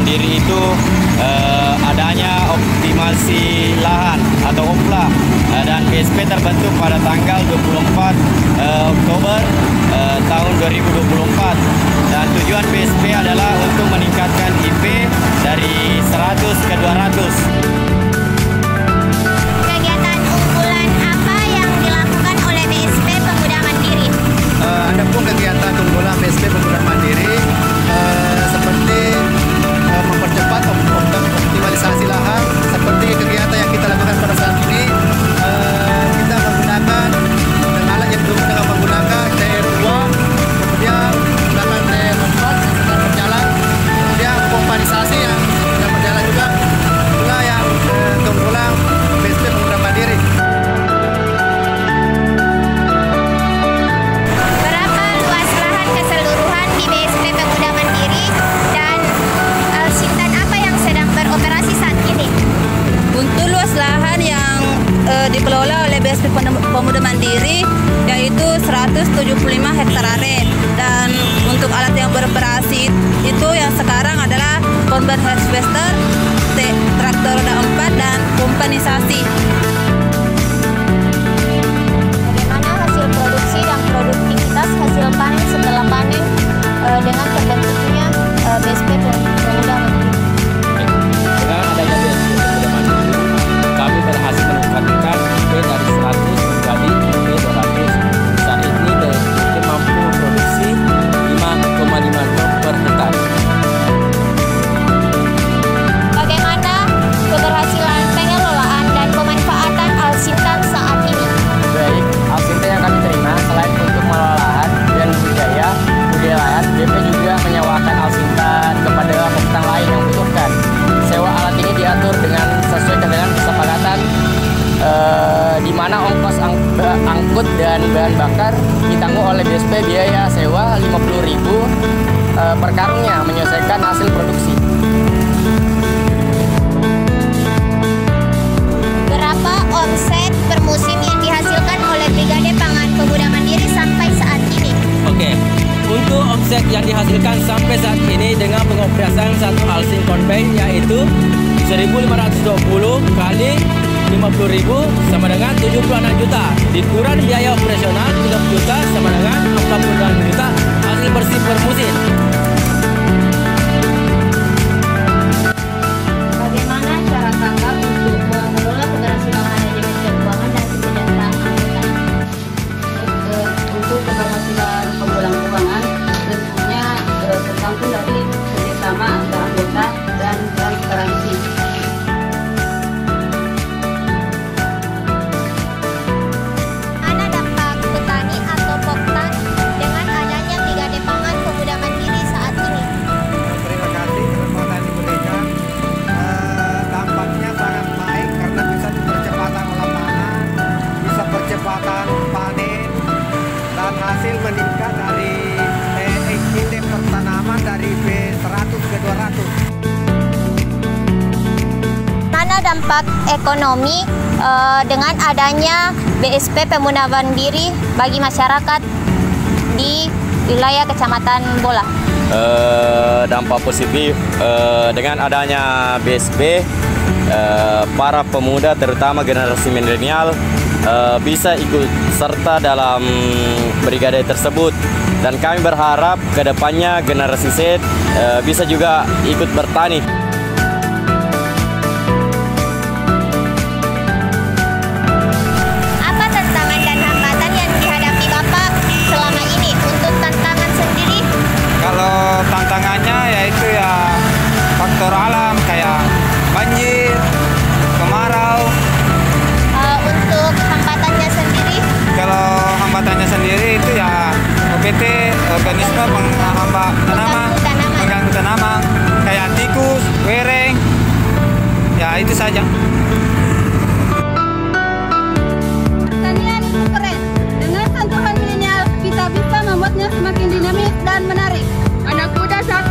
Mandiri itu adanya optimasi lahan atau OPLA, dan BSP terbentuk pada tanggal 24 Oktober tahun 2024, dan tujuan BSP adalah untuk meningkatkan IP dari 100 ke 200. Kegiatan unggulan apa yang dilakukan oleh BSP Pemuda Mandiri? Adapun kegiatan unggulan BSP Pemuda Mandiri seperti mempercepat optimalisasi lahan, seperti kegiatan yang kita lakukan pada saat ini. Kita menggunakan alat yang berhubungan dengan menggunakan TR2, kemudian menggunakan TR4 yang sedang berjalan, kemudian pompanisasi yang sedang berjalan juga. Itulah yang keunggulan BSP Pemuda Mandiri. Berapa luas lahan keseluruhan di BSP Pemuda Mandiri dan Alsintan apa yang sedang beroperasi saat ini? Untuk luas lahan yang dikelola oleh BSP Pemuda Mandiri yaitu 175 hektar are, dan untuk alat yang beroperasi itu yang sekarang adalah combine harvester, traktor roda 4 dan pompanisasi. Bagaimana hasil produksi dan produktivitas hasil panen setelah panen dengan terbentuknya BSP Pemuda Mandiri? Dengan adanya BSP Pemuda Mandiri, kami berhasil meningkatkan IP dari 100 menjadi IP 200. Saat ini BSP mampu memproduksi 5,5 ton per hektar. Bagaimana keberhasilan pengelolaan dan pemanfaatan Alsintan saat ini? Baik, Alsintan yang kami terima selain untuk mengelola lahan dan budidaya lahan, BP juga menyewakan Alsintan kepada petani lain yang membutuhkan. Sewa alat ini diatur sesuai dengan kesepakatan di mana ongkos angkut dan bahan bakar ditanggung oleh BSP, biaya sewa 50.000 per karungnya menyesuaikan hasil produksi. Berapa omset per musim yang dihasilkan oleh Brigade Pangan Pemuda Mandiri sampai saat ini? Oke, untuk omset yang dihasilkan sampai saat ini dengan pengoperasian satu Alsin combine yaitu 1.520 kali 50.000 sama dengan 76 juta. Dikurang biaya operasional 30 juta sama dengan 46 juta hasil bersih per musim. Bagaimana cara Kakak untuk mengelola keberhasilan manajemen keuangan dan kesejahteraan anggota? Untuk keberhasilan pengumpulan keuangan tentunya tergantung dari kerjasama antara anggota dan transparansi. Mana dampak petani atau poktan dengan adanya Brigade Pangan Pemuda Mandiri saat ini? Terima kasih kesempatan diberikan. Dampaknya sangat baik karena bisa percepatan olah tanah, bisa percepatan panen, dan hasil meningkat dari indeks pertanaman dari B100 ke 200. Mana dampak ekonomi dengan adanya BSP Pemuda Mandiri bagi masyarakat di wilayah Kecamatan Bola? Dampak positif dengan adanya BSP, para pemuda terutama generasi milenial bisa ikut serta dalam brigade tersebut, dan kami berharap kedepannya generasi Z bisa juga ikut bertani. Apa tantangan dan hambatan yang dihadapi Bapak selama ini? Untuk tantangan sendiri, Kalau tantangannya yaitu ya faktor alam kayak banjir, kemarau. untuk hambatannya sendiri, Kalau hambatannya sendiri itu ya OPT, organisme penghambat tanaman, mengganggu tanaman, kayak tikus, wereng, ya itu saja. Pertanian itu keren. Dengan sentuhan milenial, kita bisa membuatnya semakin dinamis dan menarik. Anak muda saat